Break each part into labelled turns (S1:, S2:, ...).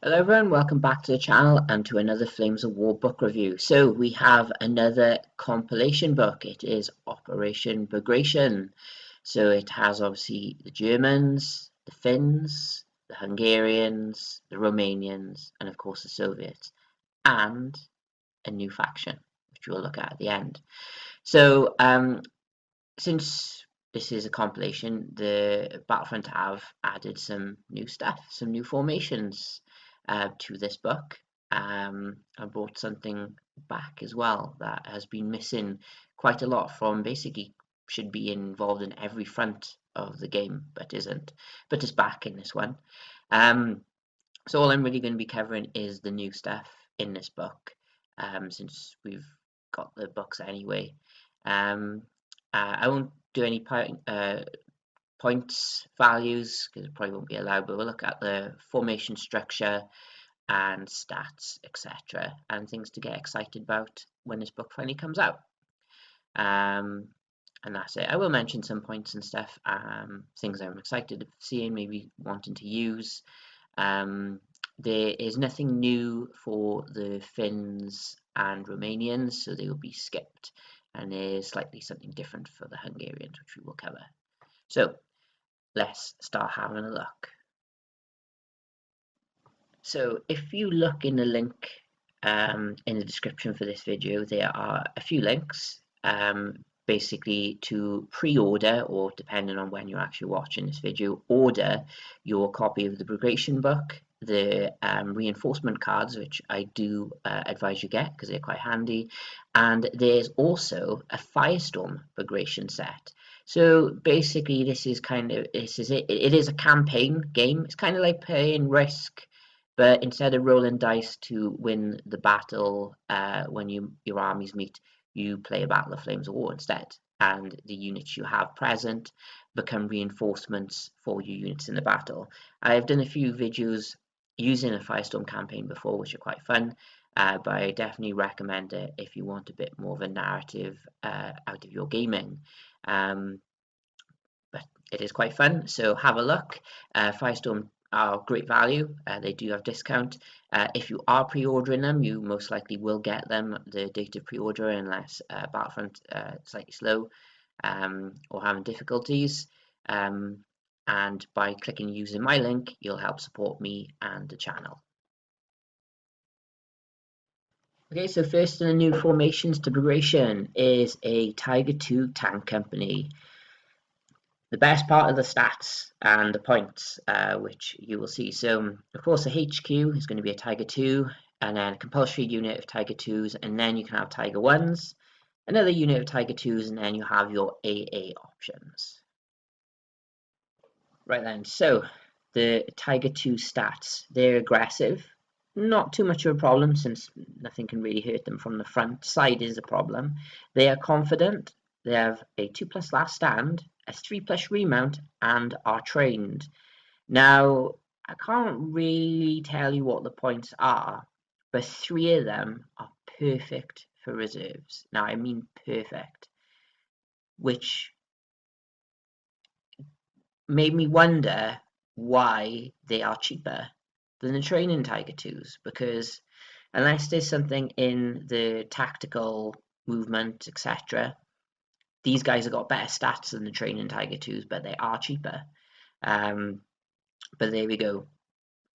S1: Hello everyone, welcome back to the channel and to another Flames of War book review. So we have another compilation book. It is Operation Bagration. So it has obviously the Germans, the Finns, the Hungarians, the Romanians, and of course the Soviets, and a new faction, which we'll look at the end. So since this is a compilation, the Battlefront have added some new stuff, some new formations to this book. I brought something back as well that has been missing quite a lot from basically should be involved in every front of the game, but isn't. But it's back in this one. So all I'm really going to be covering is the new stuff in this book, since we've got the books anyway. I won't do any points values because it probably won't be allowed, but we'll look at the formation structure and stats, etc., and things to get excited about when this book finally comes out. And that's it. I will mention some points and stuff, things I'm excited of seeing, maybe wanting to use. There is nothing new for the Finns and Romanians, so they will be skipped, and there's slightly something different for the Hungarians, which we will cover. So let's start having a look. So if you look in the link in the description for this video, there are a few links basically to pre-order, or depending on when you're actually watching this video, order your copy of the Bagration book, the reinforcement cards, which I do advise you get because they're quite handy, and there's also a Firestorm Bagration set. So basically this is it is a campaign game. It's kind of like playing Risk, but instead of rolling dice to win the battle when your armies meet, you play a Battle of Flames of War instead, and the units you have present become reinforcements for your units in the battle. I've done a few videos using a Firestorm campaign before, which are quite fun, but I definitely recommend it if you want a bit more of a narrative out of your gaming. But it is quite fun, so have a look. Firestorm are great value. They do have discount. If you are pre-ordering them, you most likely will get them the date of pre-order, unless Battlefront slightly slow or having difficulties. And by clicking using my link, you'll help support me and the channel. Okay, so first in the new formations to Bagration is a Tiger II tank company. The best part of the stats and the points, which you will see. So, of course, the HQ is going to be a Tiger 2, and then a compulsory unit of Tiger 2s, and then you can have Tiger 1s, another unit of Tiger 2s, and then you have your AA options. Right then, so the Tiger 2 stats, they're aggressive. Not too much of a problem since nothing can really hurt them from the front. Side is a problem. They are confident. They have a 2+ last stand, a 3+ remount, and are trained. Now, I can't really tell you what the points are, but 3 of them are perfect for reserves. Now, I mean perfect, which made me wonder why they are cheaper than the training Tiger 2s, because unless there's something in the tactical movement, etc., these guys have got better stats than the training Tiger 2s, but they are cheaper. But there we go.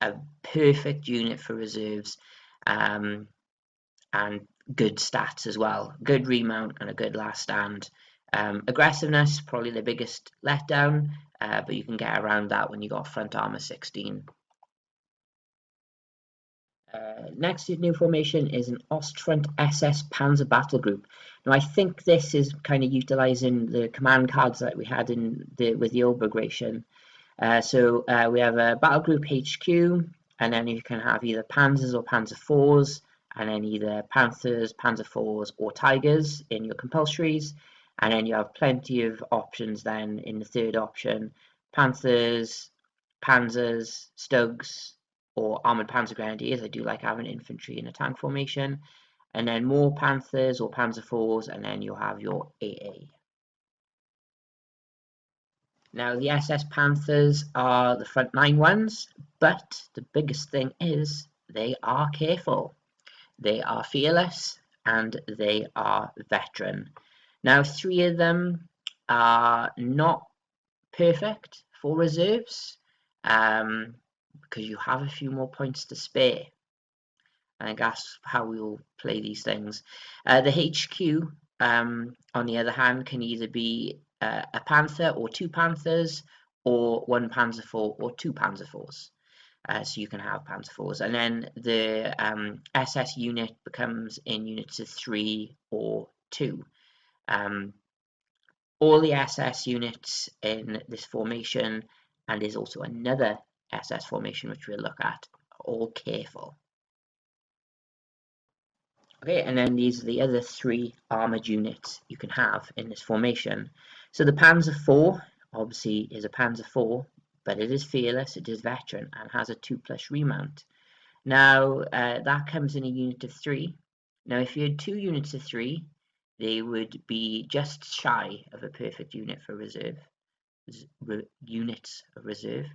S1: A perfect unit for reserves, and good stats as well. Good remount and a good last stand. Aggressiveness, probably the biggest letdown, but you can get around that when you got front armor 16. Next new formation is an Ostfront SS Panzer Battle Group. Now I think this is kind of utilizing the command cards that we had with the old Bagration. So we have a Battle Group HQ, and then you can have either Panzers or Panzer IVs, and then either Panthers, Panzer IVs, or Tigers in your compulsories, and then you have plenty of options then in the third option: Panthers, Panzers, Stugs, or Armoured Panzer Grenadiers. I do like having infantry in a tank formation, and then more Panthers or Panzer IVs, and then you'll have your AA. Now, the SS Panthers are the frontline ones, but the biggest thing is they are careful, they are fearless, and they are veteran. Now, 3 of them are not perfect for reserves, because you have a few more points to spare. I think that's how we'll play these things. The HQ, on the other hand, can either be a Panther or 2 Panthers, or 1 Panzer IV or 2 Panzer IVs. So you can have Panzer IVs. And then the SS unit becomes in units of 3 or 2. All the SS units in this formation, and there's also another SS formation which we'll look at, are all careful. Okay, and then these are the other 3 armoured units you can have in this formation. So the Panzer IV obviously is a Panzer IV, but it is fearless, it is veteran, and has a 2+ remount. Now, that comes in a unit of 3. Now, if you had 2 units of 3, they would be just shy of a perfect unit for reserve. Units of reserve.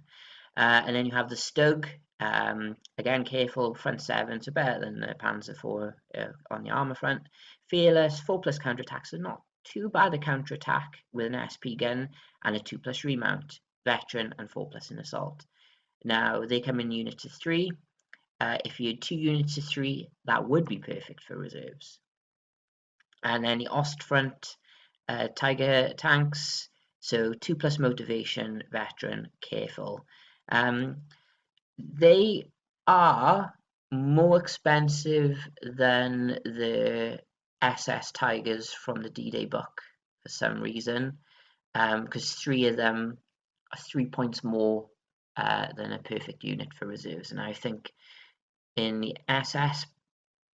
S1: And then you have the Stug, again careful, front 7, so better than the Panzer IV on the armour front. Fearless, 4+ counterattack, so not too bad a counterattack with an SP gun, and a 2+ remount, veteran, and 4+ in assault. Now, they come in units of 3. If you had 2 units of 3, that would be perfect for reserves. And then the Ostfront Tiger tanks, so 2+ motivation, veteran, careful. They are more expensive than the SS Tigers from the D-Day book for some reason, because 3 of them are 3 points more than a perfect unit for reserves. And I think in the SS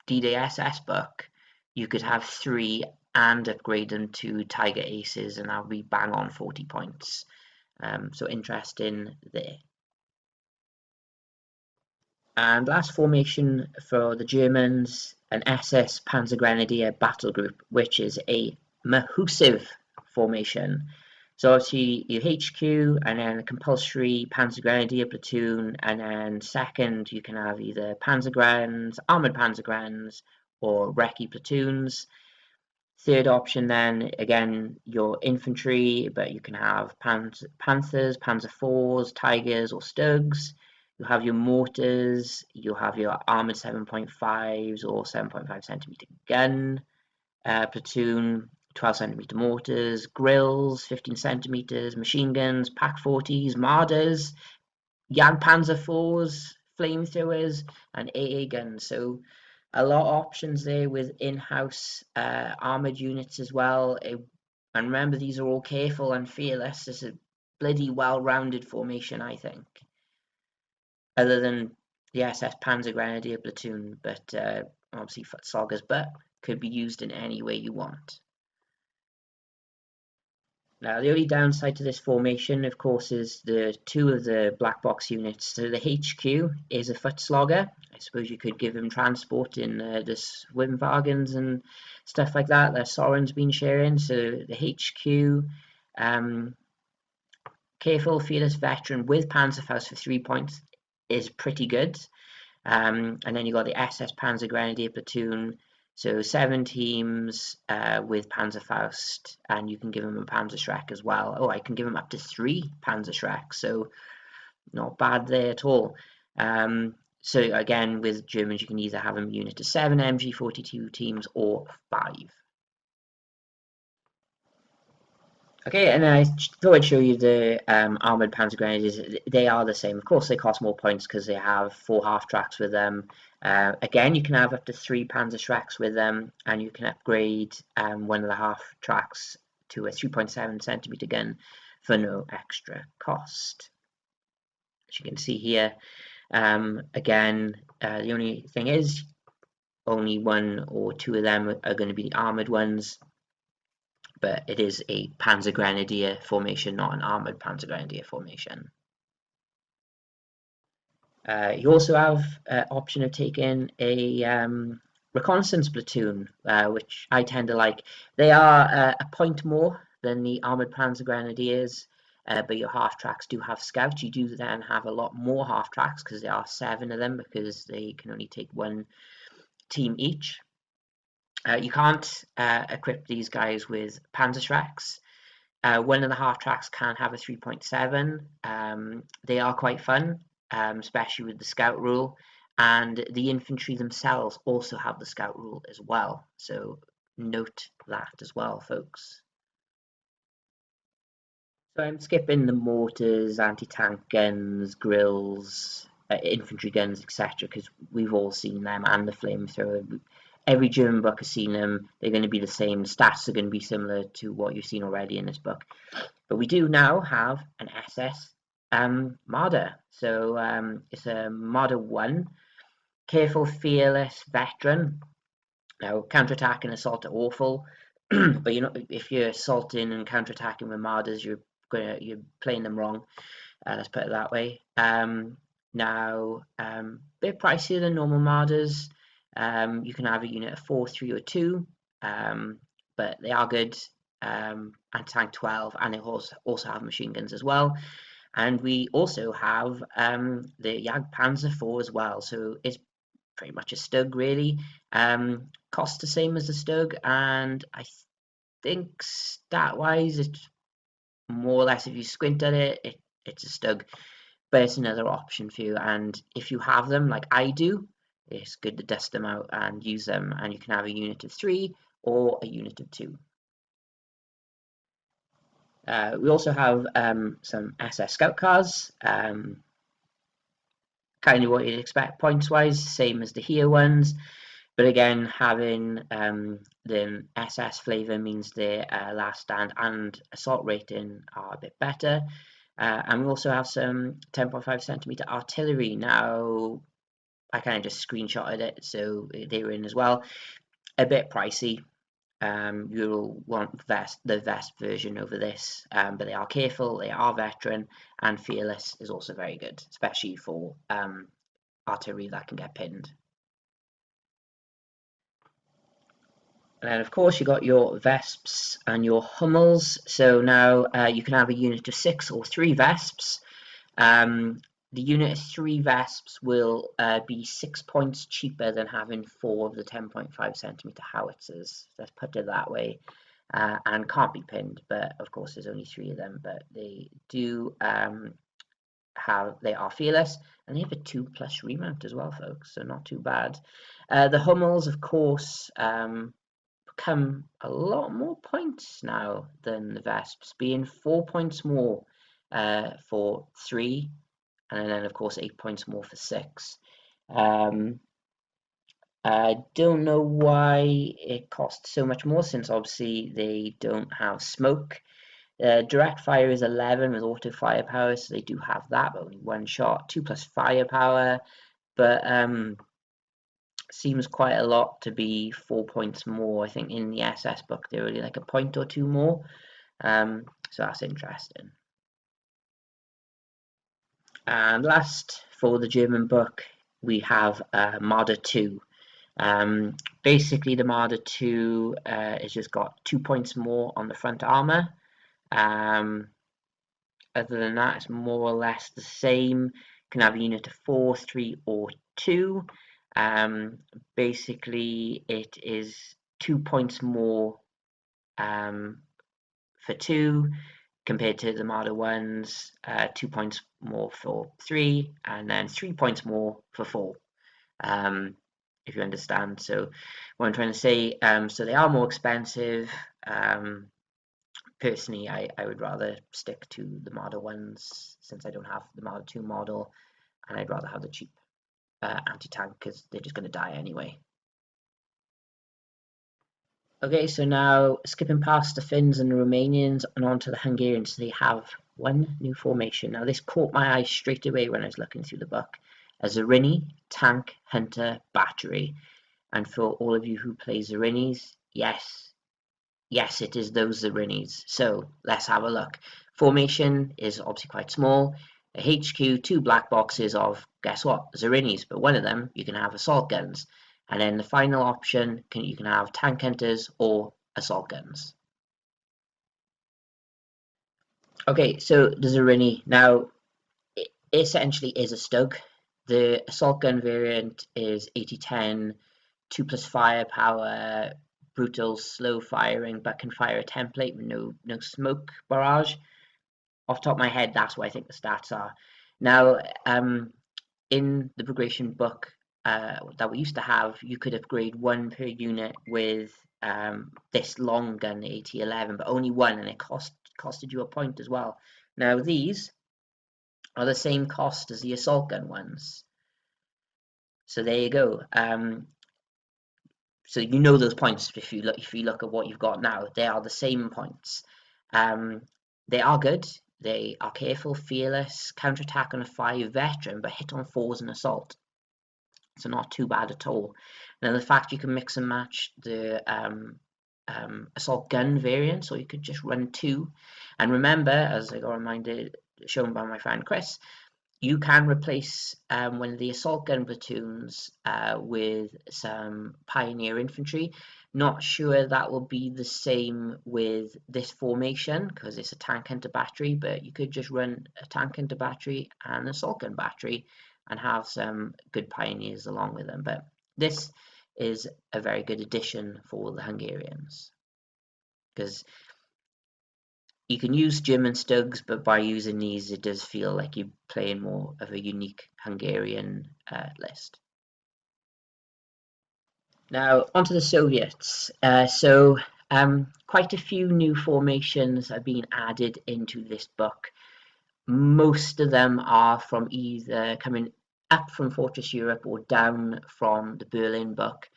S1: D-Day SS book, you could have 3 and upgrade them to Tiger Aces, and that would be bang on 40 points. So interesting there. And last formation for the Germans, an SS Panzergrenadier battle group, which is a Mahusiv formation. So obviously your HQ, and then a compulsory Panzergrenadier platoon, and then second you can have either Panzergrens, armoured Panzergrens, or recce platoons. Third option then, again, your infantry, but you can have Panthers, Panzer IVs, Tigers, or Stugs. You'll have your mortars, you'll have your armoured 7.5s or 7.5 centimetre gun platoon, 12 centimetre mortars, grills, 15 centimetres, machine guns, Pak-40s, Marders, Panzer IVs, flamethrowers, and AA guns. So a lot of options there with in-house armoured units as well. And remember, these are all careful and fearless. It's a bloody well-rounded formation, I think. Other than the SS Panzergrenadier platoon, but obviously Saga's butt could be used in any way you want. Now, the only downside to this formation, of course, is the 2 of the black box units. So the HQ is a foot slogger. I suppose you could give him transport in the swim wagons and stuff like that Soren's been sharing. So the HQ, careful, fearless veteran with Panzerfaust for 3 points is pretty good. And then you got the SS Panzergrenadier platoon, so 7 teams with Panzerfaust, and you can give them a Panzerschreck as well. Oh, I can give them up to 3 Panzerschrecks, so not bad there at all. So again, with Germans, you can either have a unit of 7 MG42 teams or 5. Okay, and I thought I'd show you the armoured Panzergrenadiers. They are the same. Of course, they cost more points because they have 4 half-tracks with them. Again, you can have up to 3 Panzerschrecks with them, and you can upgrade one of the half-tracks to a 3.7 centimetre gun for no extra cost. As you can see here, again, the only thing is only 1 or 2 of them are going to be the armoured ones, but it is a Panzergrenadier formation, not an armoured Panzergrenadier formation. You also have option of taking a reconnaissance platoon, which I tend to like. They are a point more than the armoured Panzergrenadiers, but your half tracks do have scouts. You do then have a lot more half tracks because there are 7 of them, because they can only take 1 team each. You can't equip these guys with Panzerschrecks. One of the half tracks can have a 3.7. They are quite fun, especially with the scout rule, and the infantry themselves also have the scout rule as well, so note that as well, folks. So I'm skipping the mortars, anti-tank guns, grills, infantry guns, etc., because we've all seen them, and the flamethrower. Every German book has seen them. They're going to be the same. Stats are going to be similar to what you've seen already in this book. But we do now have an SS Marder. So it's a Marder 1. Careful, fearless, veteran. Now, counterattack and assault are awful. But if you're assaulting and counterattacking with Marders, you're playing them wrong. Let's put it that way. Now, bit pricier than normal Marders. You can have a unit of 4, 3, or 2, but they are good. Anti-tank 12, and they also have machine guns as well. And we also have the Jagdpanzer 4 as well. So it's pretty much a Stug, really. Costs the same as the Stug, and I think stat-wise, it's more or less, if you squint at it, it's a Stug. But it's another option for you, and if you have them like I do, it's good to dust them out and use them, and you can have a unit of 3 or a unit of 2. We also have some SS Scout cars, kind of what you'd expect points-wise, same as the here ones, but again, having the SS flavour means their last stand and assault rating are a bit better. And we also have some 10.5 centimeter artillery. Now, I kind of just screenshotted it, so they were in as well. A bit pricey. You'll want the vest version over this, but they are careful, they are veteran, and fearless is also very good, especially for artillery that can get pinned. And then, of course, you got your Vesps and your Hummels. So now you can have a unit of 6 or 3 Vesps. The unit of 3 Vesps will be 6 points cheaper than having 4 of the 10.5 centimeter howitzers. Let's put it that way. And can't be pinned, but of course there's only 3 of them. But they do they are fearless, and they have a 2+ remount as well, folks. So not too bad. The Hummels, of course, become a lot more points now than the Vesps, being 4 points more for 3, and then of course 8 points more for 6. I don't know why it costs so much more, since obviously they don't have smoke. Direct fire is 11 with auto firepower, so they do have that, but only 1 shot. 2+ firepower, but seems quite a lot to be 4 points more. I think in the SS book they're only like a point or 2 more, so that's interesting. And last, for the German book, we have Marder 2. Basically, the Marder 2 has just got 2 points more on the front armor. Other than that, it's more or less the same. You can have a unit of 4, 3, or 2. Basically, it is 2 points more for 2 compared to the Marder 1s, 2 points more for 3, and then 3 points more for 4. If you understand. So what I'm trying to say, so they are more expensive. Personally, I would rather stick to the Marder 1s, since I don't have the Marder 2 model, and I'd rather have the cheap anti-tank, because they're just going to die anyway. Okay, so now skipping past the Finns and the Romanians and on to the Hungarians, they have one new formation. Now this caught my eye straight away when I was looking through the book. A Zarini, tank, hunter, battery. And for all of you who play Zarinis, yes, it is those Zarinis. So let's have a look. Formation is obviously quite small. A HQ, 2 black boxes of, guess what, Zarinis, but one of them you can have assault guns. And then the final option, you can have tank hunters or assault guns. Okay, so there's a Rini. Now, it essentially is a Stug. The assault gun variant is 80-10, 2 plus firepower, brutal, slow firing, but can fire a template with no smoke barrage. Off the top of my head, that's what I think the stats are. Now, in the Bagration book that we used to have, you could upgrade one per unit with this long gun, the AT-11, but only one, and it costed you a point as well. Now, these are the same cost as the assault gun ones. So there you go. So you know those points if you look at what you've got now. They are the same points. Um, they are good. They are careful, fearless, counterattack on a 5 veteran, but hit on 4s and assault. So not too bad at all. Now the fact you can mix and match the assault gun variants, or you could just run 2. And remember, as I got reminded, shown by my friend Chris, you can replace one of the assault gun platoons with some pioneer infantry. Not sure that will be the same with this formation because it's a tank hunter battery, but you could just run a tank hunter battery and an assault gun battery and have some good pioneers along with them. But this is a very good addition for the Hungarians because you can use German Stugs, but by using these, it does feel like you're playing more of a unique Hungarian list. Now, onto the Soviets. Quite a few new formations have been added into this book. Most of them are from either coming up from Fortress Europe or down from the Berlin book,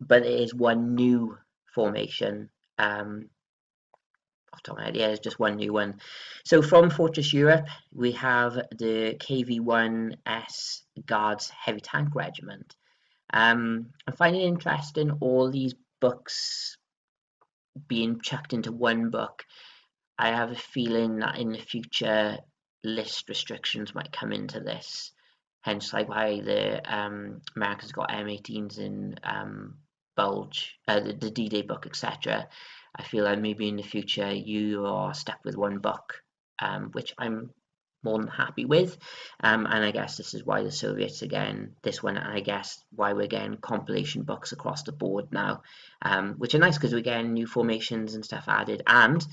S1: but there is one new formation. Off the top of my head, yeah, there's just one new one. So from Fortress Europe, we have the KV-1S Guards Heavy Tank Regiment. I find it interesting all these books being chucked into one book. I have a feeling that in the future list restrictions might come into this. Hence, like why the Americans got M18s in Bulge, the D-Day book, etc. I feel like maybe in the future you are stuck with one book, which I'm more than happy with. And I guess this is why the Soviets again, this one, I guess why we're getting compilation books across the board now, which are nice because we're getting new formations and stuff added. And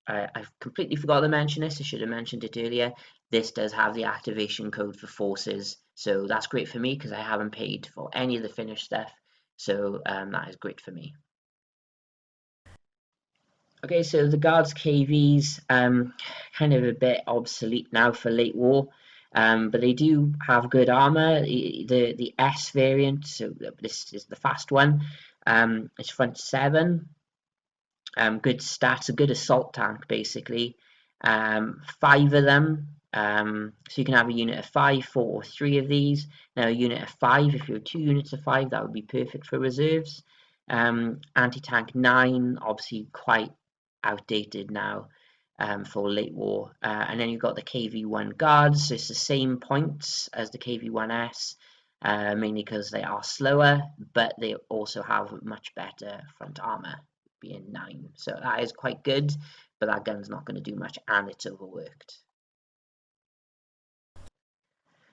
S1: I've completely forgot to mention this. I should have mentioned it earlier. This does have the activation code for forces, so that's great for me because I haven't paid for any of the finished stuff. So that is great for me. Okay, so the Guards KVs, kind of a bit obsolete now for late war, but they do have good armor. The S variant, so this is the fast one. It's front 7. Good stats, a good assault tank basically. 5 of them, so you can have a unit of 5, 4, or 3 of these. Now a unit of 5, if you're 2 units of 5, that would be perfect for reserves. Anti-tank 9, obviously quite outdated now for late war. And then you've got the KV-1 guards, so it's the same points as the KV-1S, mainly because they are slower, but they also have much better front armor, being 9. So that is quite good, but that gun's not going to do much, and it's overworked.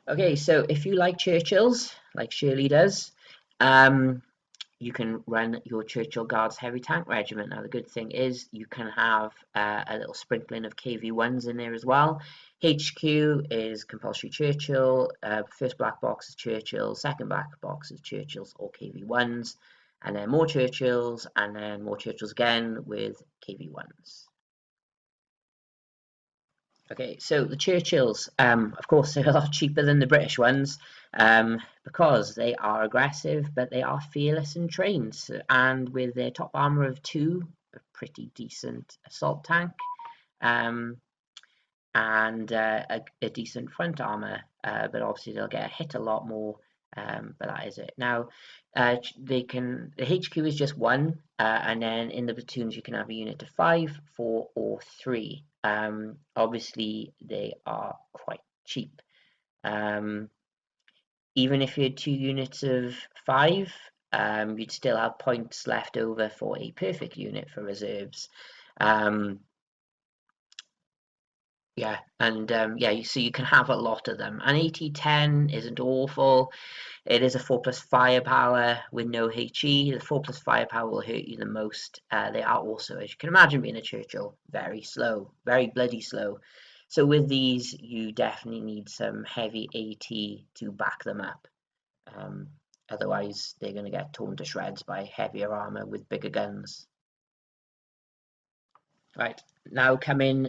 S1: Okay, so if you like Churchills, like Shirley does, you can run your Churchill Guards Heavy Tank Regiment. Now, the good thing is you can have a little sprinkling of KV-1s in there as well. HQ is compulsory Churchill, first black box is Churchill, second black box is Churchills or KV-1s, and then more Churchills, and then more Churchills again with KV-1s. Okay, so the Churchills, of course, they're a lot cheaper than the British ones because they are aggressive, but they are fearless and trained. And with their top armor of 2, a pretty decent assault tank, and a decent front armor, but obviously they'll get hit a lot more. But that is it. Now, the HQ is just 1, and then in the platoons you can have a unit of 5, 4, or 3. Obviously they are quite cheap. Even if you had 2 units of 5, you'd still have points left over for a perfect unit for reserves. Yeah, and yeah, so you can have a lot of them. And AT-10 isn't awful. It is a 4+ firepower with no HE. The 4+ firepower will hurt you the most. They are also, as you can imagine, being a Churchill, very slow, very bloody slow. So with these, you definitely need some heavy AT to back them up. Um, Otherwise, they're going to get torn to shreds by heavier armor with bigger guns. Right, now coming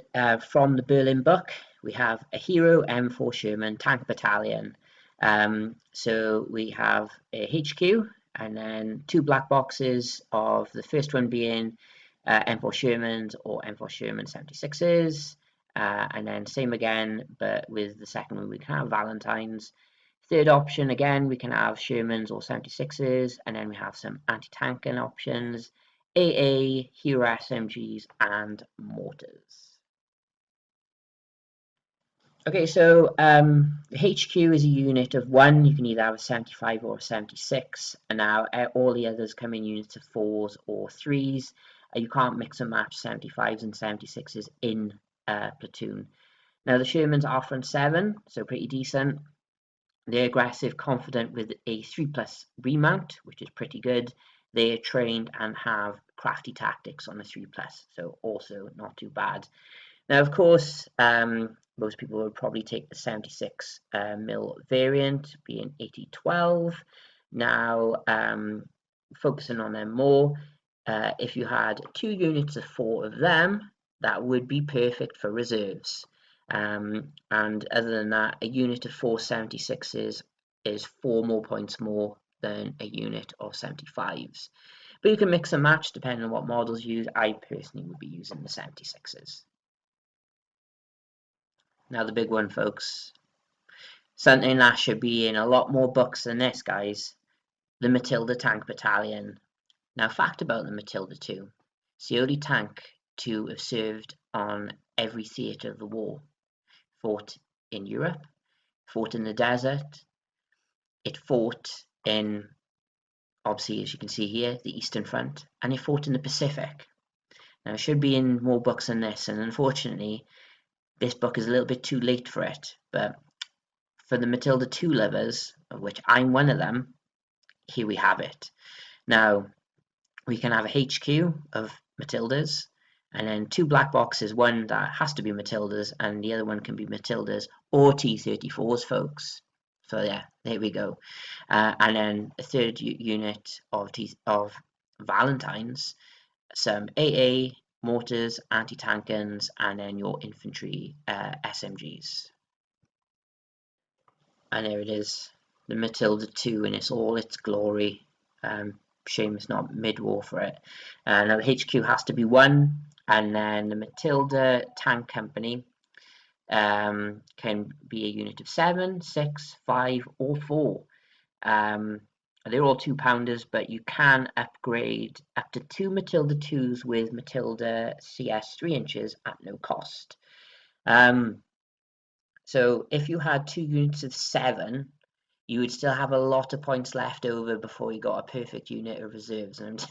S1: from the Berlin book, we have a Hero M4 Sherman tank battalion. So we have a HQ and then 2 black boxes of the first one being M4 Shermans or M4 Sherman 76s. And then same again, but with the second one we can have Valentines. Third option, again, we can have Shermans or 76s, and then we have some anti-tanking options, AA, Hero SMGs, and mortars. Okay, so HQ is a unit of 1. You can either have a 75 or a 76, and now all the others come in units of 4s or 3s. You can't mix and match 75s and 76s in platoon. Now the Shermans are front 7, so pretty decent. They're aggressive, confident with a 3+ remount, which is pretty good. They are trained and have crafty tactics on the 3+, so also not too bad. Now, of course, most people would probably take the 76 mil variant, being 8012. Now, focusing on them more, if you had 2 units of 4 of them, that would be perfect for reserves. And other than that, a unit of 4 76s is 4 more points more than a unit of 75s. But you can mix and match depending on what models you use. I personally would be using the 76s. Now the big one, folks. Something that should be in a lot more books than this, guys. The Matilda Tank Battalion. Now, fact about the Matilda 2. It's the only tank to have served on every theatre of the war. Fought in Europe, fought in the desert, it fought in, obviously, as you can see here, the Eastern Front, and it fought in the Pacific. Now, it should be in more books than this, and unfortunately, this book is a little bit too late for it, but for the Matilda 2 lovers, of which I'm one of them, here we have it. Now, we can have a HQ of Matildas, and then 2 black boxes, one that has to be Matildas, and the other one can be Matildas or T-34s, folks. So yeah, there we go. And then a third unit of Valentines, some AA, mortars, anti-tankins, and then your infantry SMGs. And there it is, the Matilda 2 in all its glory. Shame it's not mid-war for it. Now the HQ has to be 1, and then the Matilda Tank Company can be a unit of 7, 6, 5, or 4. They're all 2-pounders, but you can upgrade up to 2 Matilda 2s with Matilda CS 3 inches at no cost. So if you had 2 units of 7, you would still have a lot of points left over before you got a perfect unit of reserves. And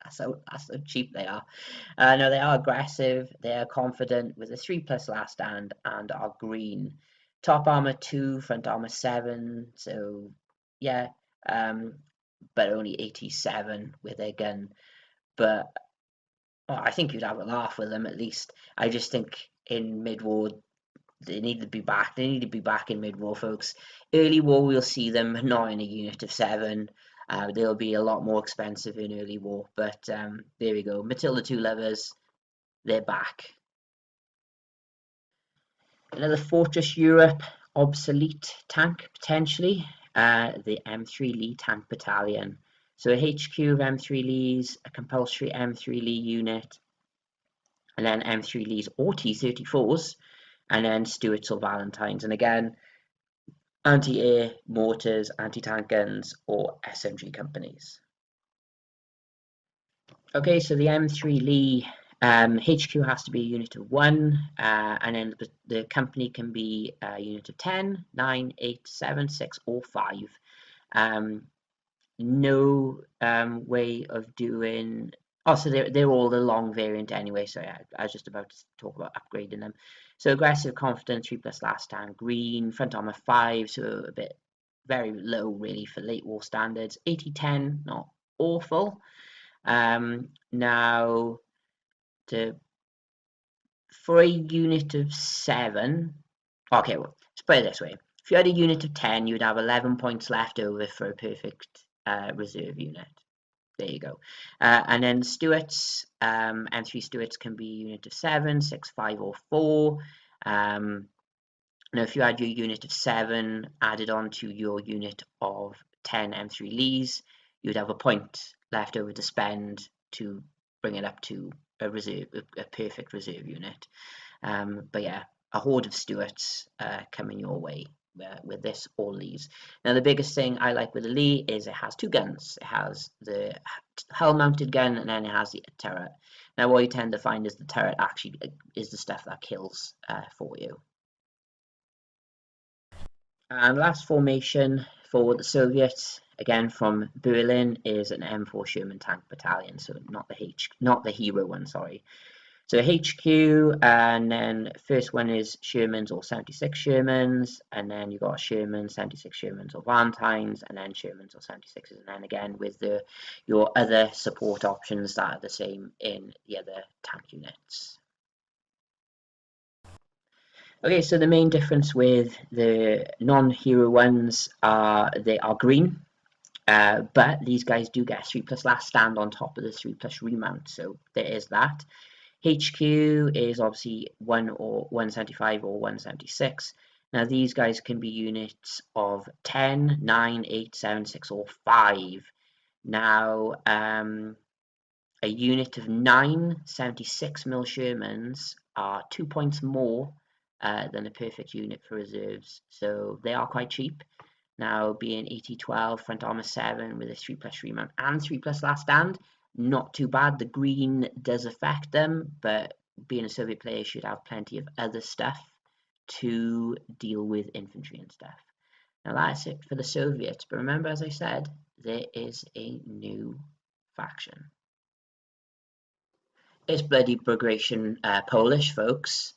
S1: that's how cheap they are. No, they are aggressive, they are confident with a 3+ last stand, and are green. Top armor 2, front armor 7, so yeah, but only 87 with their gun. But I think you'd have a laugh with them at least. I just think in mid-war they need to be back. They need to be back in mid-war, folks. Early war, we'll see them not in a unit of 7. They'll be a lot more expensive in early war. But there we go. Matilda 2 lovers, they're back. Another Fortress Europe obsolete tank, potentially. The M3 Lee Tank Battalion. So a HQ of M3 Lees, a compulsory M3 Lee unit, and then M3 Lees or T-34s, and then Stuarts or Valentines. And again, anti-air, mortars, anti-tank guns, or SMG companies. Okay, so the M3 Lee HQ has to be a unit of 1, and then the company can be a unit of 10, 9, 8, 7, 6, or 5. No way of doing Oh, so they're all the long variant anyway. So yeah, I was just about to talk about upgrading them. So aggressive, confident, 3+ last stand, green, front armor 5, so a bit very low really for late war standards. 80-10, not awful. Now for a unit of 7, okay, well, let's put it this way. If you had a unit of 10, you'd have 11 points left over for a perfect reserve unit. There you go. And then Stuarts, M3 Stuarts can be a unit of 7, 6, 5, or 4. Now, if you had your unit of 7 added on to your unit of 10 M3 Lees, you'd have a point left over to spend to bring it up to a perfect reserve unit. But yeah, a horde of Stuarts coming your way with this or Lees. Now the biggest thing I like with the Lee is it has 2 guns. It has the hull mounted gun and then it has the turret. Now what you tend to find is the turret actually is the stuff that kills for you. And last formation for the Soviets, again from Berlin, is an M4 Sherman tank battalion, so not the hero one, sorry. So HQ, and then first one is Shermans or 76 Shermans, and then you've got Shermans, 76 Shermans or Valentines, and then Shermans or 76s, and then again with your other support options that are the same in the other tank units. Okay, so the main difference with the non-hero ones are they are green, but these guys do get 3+ last stand on top of the 3+ remount, so there is that. HQ is obviously 1 or 175 or 176. Now these guys can be units of 10, 9, 8, 7, 6, or 5. Now a unit of 9 76mm Shermans are 2 points more than a perfect unit for reserves, so they are quite cheap. Now being 80-12, front armor 7 with a 3+ remount and 3+ last stand, not too bad. The green does affect them, but being a Soviet player should have plenty of other stuff to deal with infantry and stuff. Now that's it for the Soviets, but remember, as I said, there is a new faction. It's bloody Bagration Polish, folks.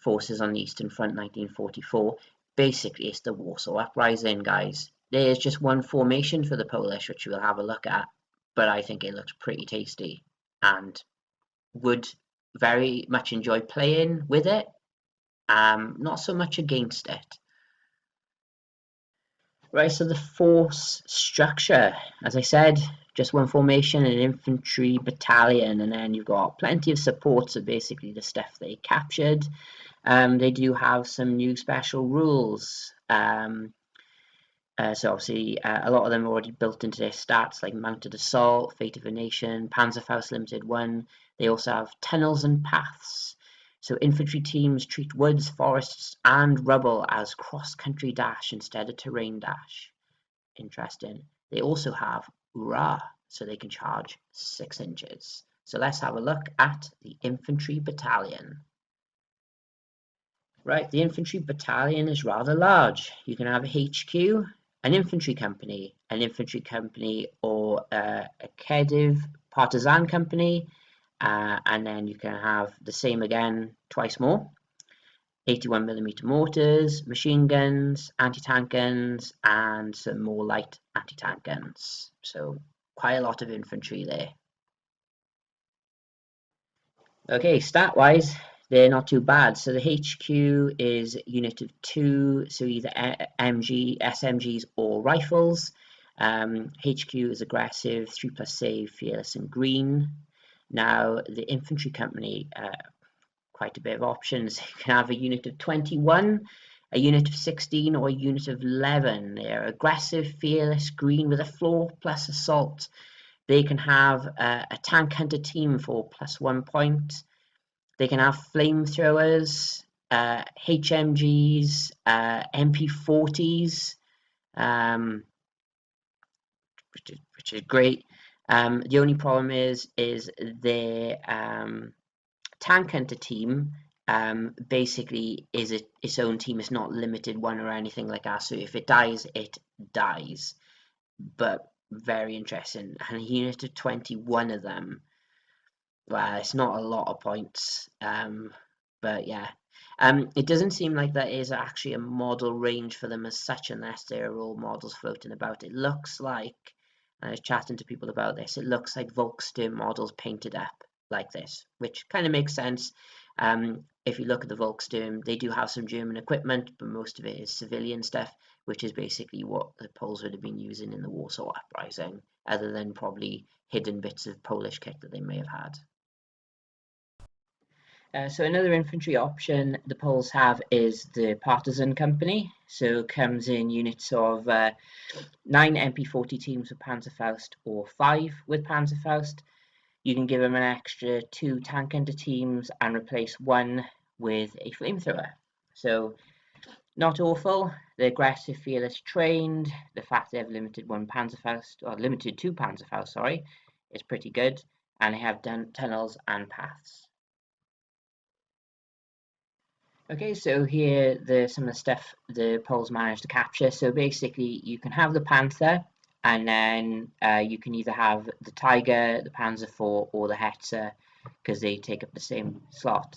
S1: Forces on the Eastern Front, 1944. Basically, it's the Warsaw Uprising, guys. There's just one formation for the Polish, which we'll have a look at, but I think it looks pretty tasty and would very much enjoy playing with it. Not so much against it. Right, so the force structure, as I said, just one formation, an infantry battalion, and then you've got plenty of support, so basically the stuff they captured. They do have some new special rules. So obviously a lot of them are already built into their stats, like Mounted Assault, Fate of a Nation, Panzerfaust Limited 1. They also have tunnels and paths. So infantry teams treat woods, forests, and rubble as cross-country dash instead of terrain dash. Interesting. They also have Ura, so they can charge 6 inches. So let's have a look at the infantry battalion. Right, the infantry battalion is rather large. You can have a HQ, an infantry company, or a Kediv partisan company, and then you can have the same again twice more. 81mm mortars, machine guns, anti-tank guns, and some more light anti-tank guns. So quite a lot of infantry there. Okay, stat-wise, they're not too bad. So the HQ is a unit of 2, so either SMGs or rifles. HQ is aggressive, 3+ save, fearless, and green. Now the infantry company, quite a bit of options. You can have a unit of 21, a unit of 16, or a unit of 11. They're aggressive, fearless, green with a floor plus assault. They can have a tank hunter team for +1 point. They can have flamethrowers, HMGs, MP40s, which is great. The only problem is their tank hunter team basically is its own team. It's not limited one or anything like that. So if it dies, it dies. But very interesting. And a unit of 21 of them. Well, it's not a lot of points, but yeah. It doesn't seem like there is actually a model range for them as such, unless there are all models floating about. It looks like, I was chatting to people about this, it looks like Volkswagen models painted up like this, which kind of makes sense. If you look at the Volkswagen, they do have some German equipment, but most of it is civilian stuff, which is basically what the Poles would have been using in the Warsaw Uprising, other than probably hidden bits of Polish kit that they may have had. So another infantry option the Poles have is the Partisan Company. So it comes in units of 9 MP40 teams with Panzerfaust or 5 with Panzerfaust. You can give them an extra 2 tank hunter teams and replace 1 with a flamethrower. So not awful. They're aggressive, fearless, trained. The fact they have limited 1 Panzerfaust, or limited 2 Panzerfaust, sorry, is pretty good. And they have tunnels and paths. Okay, so here some of the stuff the Poles managed to capture. So basically, you can have the Panther, and then you can either have the Tiger, the Panzer IV, or the Hetzer, because they take up the same slot.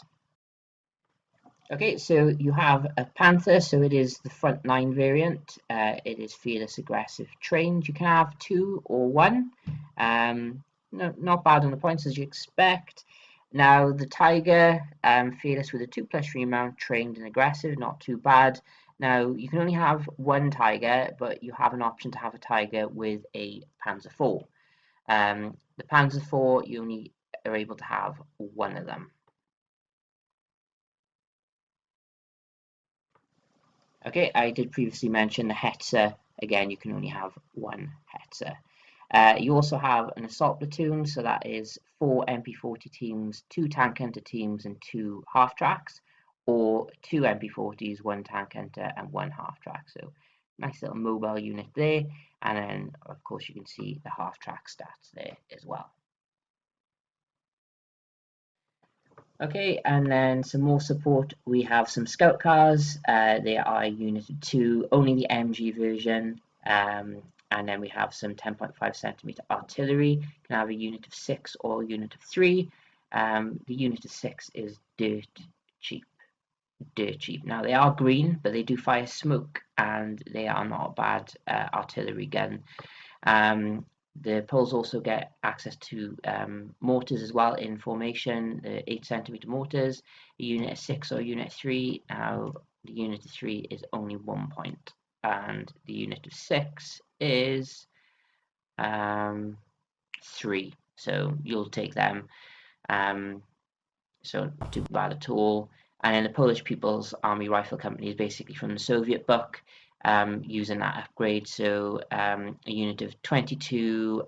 S1: Okay, so you have a Panther, so it is the front line variant. It is fearless, aggressive, trained. You can have 2 or 1. No, not bad on the points as you expect. Now the Tiger, fearless with a 2+3 mount, trained and aggressive, not too bad. Now you can only have 1 Tiger, but you have an option to have a Tiger with a Panzer IV. The Panzer IV, you only are able to have 1 of them. Okay, I did previously mention the Hetzer. Again, you can only have 1 Hetzer. You also have an assault platoon, so that is 4 MP40 teams, 2 tank hunter teams, and 2 half tracks, or 2 MP40s, 1 tank hunter, and 1 half track. So nice little mobile unit there. And then, of course, you can see the half track stats there as well. Okay, and then some more support. We have some scout cars. They are united to only the MG version. And then we have some 10.5 centimeter artillery. You can have a unit of 6 or a unit of 3. The unit of 6 is dirt cheap. Dirt cheap. Now they are green, but they do fire smoke, and they are not a bad artillery gun. The Poles also get access to mortars as well in formation, the 8 centimeter mortars, a unit of 6 or unit of 3. Now, the unit of 3 is only 1 point, and the unit of 6 is 3. So you'll take them. So not too bad at all. And then the Polish People's Army Rifle Company is basically from the Soviet book, using that upgrade. So a unit of 22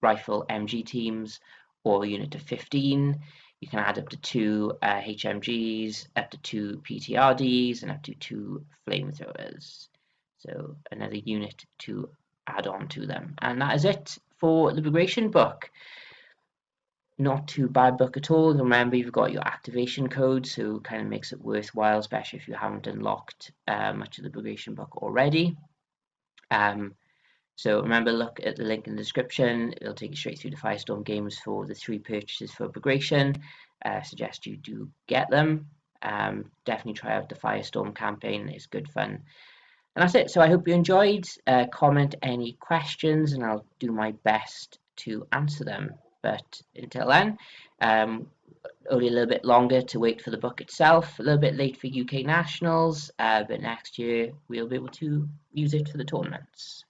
S1: rifle MG teams, or a unit of 15. You can add up to 2 HMGs, up to 2 PTRDs, and up to 2 flamethrowers. So another unit to add on to them. And that is it for the Bagration book. Not too bad book at all. Remember, you've got your activation code, so kind of makes it worthwhile, especially if you haven't unlocked much of the Bagration book already. So remember, look at the link in the description. It'll take you straight through the Firestorm games for the 3 purchases for Bagration. Suggest you do get them. Definitely try out the Firestorm campaign. It's good fun. And that's it. So I hope you enjoyed. Comment any questions, and I'll do my best to answer them. But until then, only a little bit longer to wait for the book itself, a little bit late for UK Nationals, but next year we'll be able to use it for the tournaments.